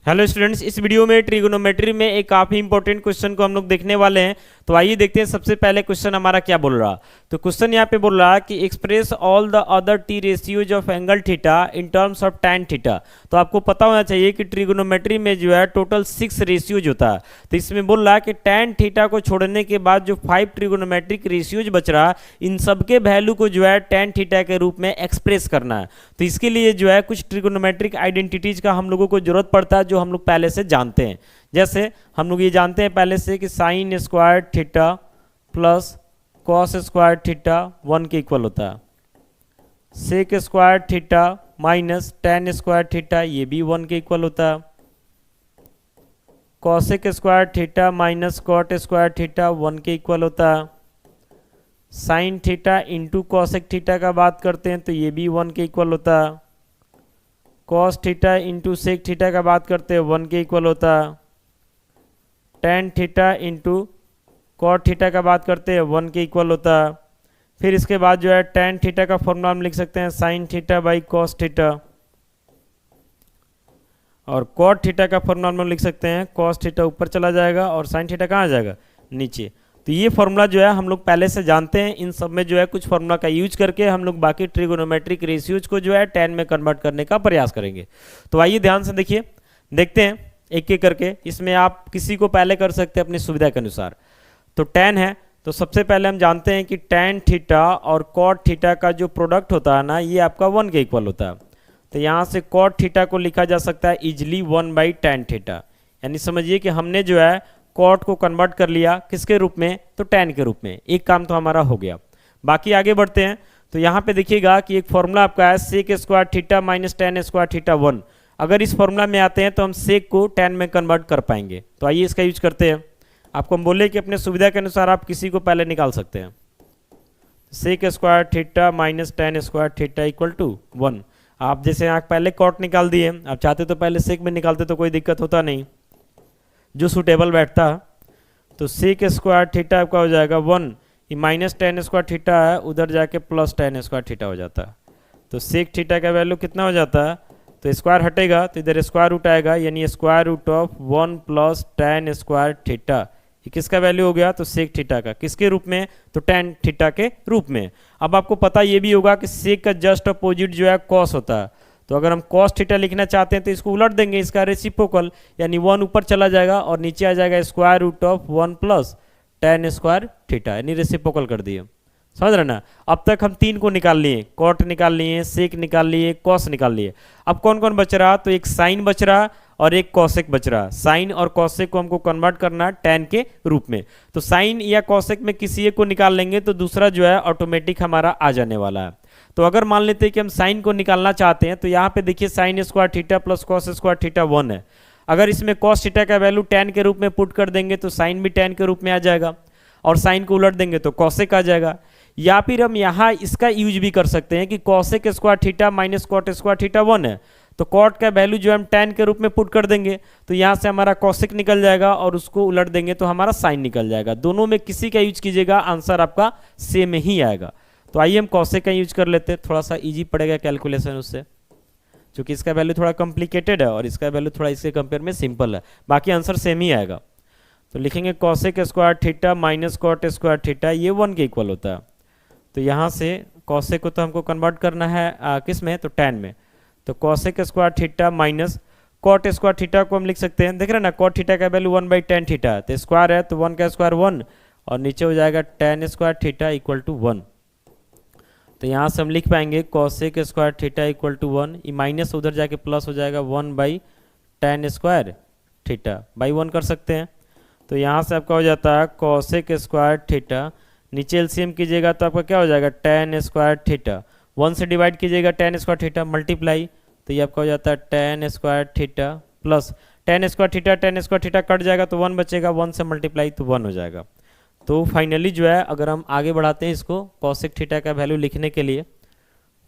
Hello students, इस video में trigonometry में एक काफ़ी इंपॉर्टेंट क्वेश्चन को हम लोग देखने वाले हैं। तो आइए देखते हैं सबसे पहले क्वेश्चन हमारा क्या बोल रहा। तो क्वेश्चन यहाँ पे बोल रहा कि express all the other T ratios of angle theta in terms of tan theta. तो आपको पता होना चाहिए कि ट्रिगोनोमेट्री में जो है टोटल 6 रेशियोज होता है। तो इसमें बोल रहा कि टैन थीटा को छोड़ने के बाद जो 5 ट्रिगोनोमेट्रिक रेशियोज बच रहा, इन सबके वैल्यू को जो है टैन थीटा के रूप में एक्सप्रेस करना है। तो इसके लिए जो है कुछ ट्रिगोनोमेट्रिक आइडेंटिटीज का हम लोगों को जरूरत पड़ता है, जो हम लोग पहले से जानते हैं। जैसे हम लोग ये जानते हैं पहले से कि sine square theta plus cos square theta 1 के इक्वल होता है। Sec square theta minus tan square theta ये भी 1 के इक्वल होता है। Cosec square theta minus cot square theta 1 के इक्वल होता है। Sine theta into cosec theta का बात करते हैं तो ये भी 1 के इक्वल होता है। Cos theta into sec theta का बात करते हैं 1 के इक्वल होता है। Tan theta into cot theta का बात करते हैं 1 के इक्वल होता है। फिर इसके बाद जो है टेन थीटा का फॉर्मूला हम लिख सकते हैं sine theta by cos theta, और कॉट थीटा का फॉर्मूला हम लिख सकते हैं कॉस थीटा ऊपर चला जाएगा और साइन थीटा कहाँ आ जाएगा, नीचे। तो ये फॉर्मूला जो है हम लोग पहले से जानते हैं। इन सब में जो है कुछ फॉर्मूला का यूज करके हम लोग बाकी ट्रिगोनोमेट्रिक रेशियोज को जो है टैन में कन्वर्ट करने का प्रयास करेंगे। तो आइए ध्यान से देखिए, देखते हैं एक एक करके। इसमें आप किसी को पहले कर सकते हैं अपनी सुविधा के अनुसार। तो टैन है, तो सबसे पहले हम जानते हैं कि टैन थीटा और कॉट थीटा का जो प्रोडक्ट होता है ना, ये आपका 1 के इक्वल होता है। तो यहाँ से कॉट थीटा को लिखा जा सकता है इजिली 1 बाई टैन थीटा। यानी समझिए कि हमने जो है कॉट को कन्वर्ट कर लिया किसके रूप में, तो टैन के रूप में। एक काम तो हमारा हो गया। बाकी आगे बढ़ते हैं। तो यहाँ पे देखिएगा कि एक फॉर्मूला आपका है sec square theta minus tan square theta 1। अगर इस फॉर्मूला में आते हैं तो हम सेक को टैन में कन्वर्ट कर पाएंगे। तो आइए इसका यूज करते हैं। आपको हम बोले कि अपने सुविधा के अनुसार आप किसी को पहले निकाल सकते हैं। Sec square theta minus tan square theta equal to 1। आप जैसे यहाँ पहले कॉट निकाल दिए, आप चाहते तो पहले सेक में निकालते तो कोई दिक्कत होता नहीं, जो सूटेबल बैठता। तो सेक स्क्वायर थीटा आपका हो जाएगा 1, ये माइनस टेन स्क्वायर थीटा है, उधर जाके प्लस टेन स्क्वायर थीटा हो जाता है। तो सेक थीटा का वैल्यू कितना हो जाता है, तो स्क्वायर हटेगा तो इधर स्क्वायर रूट आएगा, यानी square root of 1 plus tan square theta. ये किसका वैल्यू हो गया, तो सेक थीटा का। किसके रूप में, तो टेन थीटा के रूप में। अब आपको पता ये भी होगा कि सेक का जस्ट अपोजिट जो है कॉस होता है। तो अगर हम कॉस थीटा लिखना चाहते हैं तो इसको उलट देंगे, इसका रेसिप्रोकल, यानी 1 ऊपर चला जाएगा और नीचे आ जाएगा square root of 1 plus tan square theta, यानी रेसिप्रोकल कर दिए। समझ रहे ना। अब तक हम 3 को निकाल लिए, कॉट निकाल लिए, सेक निकाल लिए, कॉस निकाल लिए। अब कौन कौन बच रहा, तो एक साइन बच रहा और एक कॉसेक बच रहा। साइन और कॉसेक को हमको कन्वर्ट करना टैन के रूप में। तो साइन या कॉसेक में किसी एक को निकाल लेंगे तो दूसरा जो है ऑटोमेटिक हमारा आ जाने वाला है। तो अगर मान लेते हैं कि हम साइन को निकालना चाहते हैं तो यहाँ पे देखिए sign square theta plus cos square theta 1 है। अगर इसमें कॉस थीटा का वैल्यू टैन के रूप में पुट कर देंगे तो साइन भी टैन के रूप में आ जाएगा, और साइन को उलट देंगे तो कॉसेक आ जाएगा। या फिर हम यहाँ इसका यूज भी कर सकते हैं कि cosec square theta minus cot square theta 1 है, तो कॉट का वैल्यू जो हम टैन के रूप में पुट कर देंगे तो यहाँ से हमारा कॉसेक निकल जाएगा और उसको उलट देंगे तो हमारा साइन निकल जाएगा। दोनों में किसी का यूज कीजिएगा, आंसर आपका सेम ही आएगा। तो आइए हम कॉसेक का यूज कर लेते हैं, थोड़ा सा इजी पड़ेगा कैलकुलेशन उससे, क्योंकि इसका वैल्यू थोड़ा कॉम्प्लिकेटेड है और इसका वैल्यू थोड़ा इसके कंपेयर में सिंपल है। बाकी आंसर सेम ही आएगा। तो लिखेंगे cosec square theta minus cot square theta, ये 1 के इक्वल होता है। तो यहाँ से कॉसेक को तो हमको कन्वर्ट करना है किस में, तो टैन में। तो cosec square theta minus cot square theta को हम लिख सकते हैं, देख रहे हैं ना, कॉट थीटा का वैल्यू 1 बाई टेन थीटा, तो स्क्वायर है तो 1 का स्क्वायर 1 और नीचे हो जाएगा tan square theta equal to 1। तो यहाँ से हम लिख पाएंगे cosec square theta equal to 1, ये माइनस उधर जाके प्लस हो जाएगा 1 by tan square theta by 1 कर सकते हैं। तो यहाँ से आपका हो जाता है कॉसेक स्क्वायर थीटा, नीचे एलसीएम कीजिएगा तो आपका क्या हो जाएगा टेन स्क्वायर थीटा, 1 से डिवाइड कीजिएगा टेन स्क्वायर थीटा मल्टीप्लाई, तो ये आपका हो जाता है ten square theta plus tan square theta cut जाएगा तो 1 बचेगा, 1 से मल्टीप्लाई तो 1 हो जाएगा। तो फाइनली जो है अगर हम आगे बढ़ाते हैं इसको कॉसेक थीटा का वैल्यू लिखने के लिए,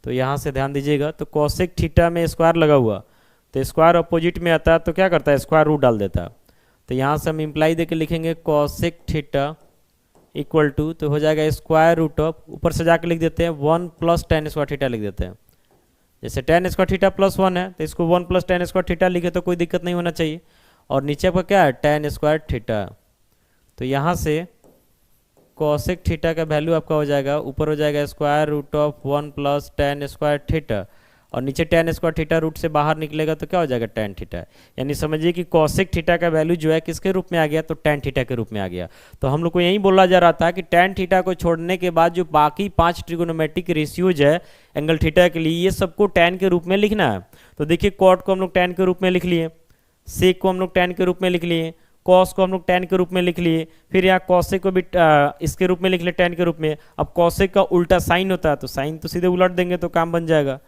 तो यहाँ से ध्यान दीजिएगा, तो कॉसेक थीटा में स्क्वायर लगा हुआ, तो स्क्वायर अपोजिट में आता है तो क्या करता है, स्क्वायर रूट डाल देता है। तो यहाँ से हम इम्प्लाई देके लिखेंगे कॉसेक थीटा इक्वल टू, तो हो जाएगा स्क्वायर रूट ऑफ, ऊपर से जाकर लिख देते हैं 1 प्लस टेन स्क्वायर थीटा लिख देते हैं, जैसे tan स्क्वायर थीटा प्लस 1 है तो इसको 1 प्लस tan स्क्वायर थीटा लिखे तो कोई दिक्कत नहीं होना चाहिए। और नीचे आपका क्या है tan स्क्वायर थीटा, तो यहाँ से कोसेक थीटा का वैल्यू आपका हो जाएगा, ऊपर हो जाएगा square root of 1 plus tan square theta, और नीचे tan स्क्वायर थीटा रूट से बाहर निकलेगा तो क्या हो जाएगा tan थीटा। यानी समझिए कि कोसेक थीटा का वैल्यू जो है किसके रूप में आ गया, तो tan थीटा के रूप में आ गया। तो हम लोग को यही बोला जा रहा था कि tan थीटा को छोड़ने के बाद जो बाकी 5 ट्रिगोनोमेट्रिक रेशियोज है एंगल थीटा के लिए, ये सबको tan के रूप में लिखना है। तो देखिए कॉट को हम लोग tan के रूप में लिख लिए, सेक को हम लोग tan के रूप में लिख लिए, कॉस को हम लोग tan के रूप में लिख लिए, फिर यहाँ कॉसेक को भी इसके रूप में लिख लिए tan के रूप में। अब कॉसेक का उल्टा साइन होता है तो साइन तो सीधे उलट देंगे तो काम बन जाएगा,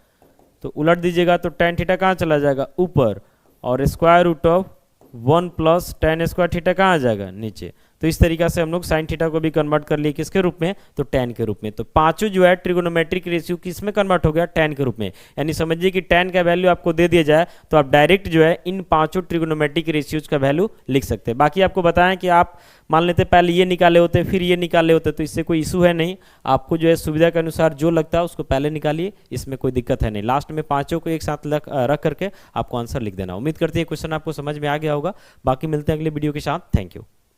तो उलट दीजिएगा तो tan थीटा कहाँ चला जाएगा, ऊपर, और square root of 1 plus tan square theta कहाँ आ जाएगा, नीचे। तो इस तरीका से हम लोग साइन थीटा को भी कन्वर्ट कर लिए किसके रूप में, तो tan के रूप में। तो पांचों जो है ट्रिगोनोमेट्रिक रेशियो किस में कन्वर्ट हो गया, tan के रूप में। यानी समझिए कि tan का वैल्यू आपको दे दिया जाए तो आप डायरेक्ट जो है इन पांचों ट्रिगोनोमेट्रिक रेशियोज का वैल्यू लिख सकते हैं। बाकी आपको बताएं कि आप मान लेते पहले ये निकाले होते फिर ये निकाले होते तो इससे कोई इशू है नहीं, आपको जो है सुविधा के अनुसार जो लगता है उसको पहले निकालिए, इसमें कोई दिक्कत है नहीं। लास्ट में पांचों को एक साथ रख करके आपको आंसर लिख देना। उम्मीद करते हैं क्वेश्चन आपको समझ में आ गया होगा। बाकी मिलते हैं अगले वीडियो के साथ। Thank you.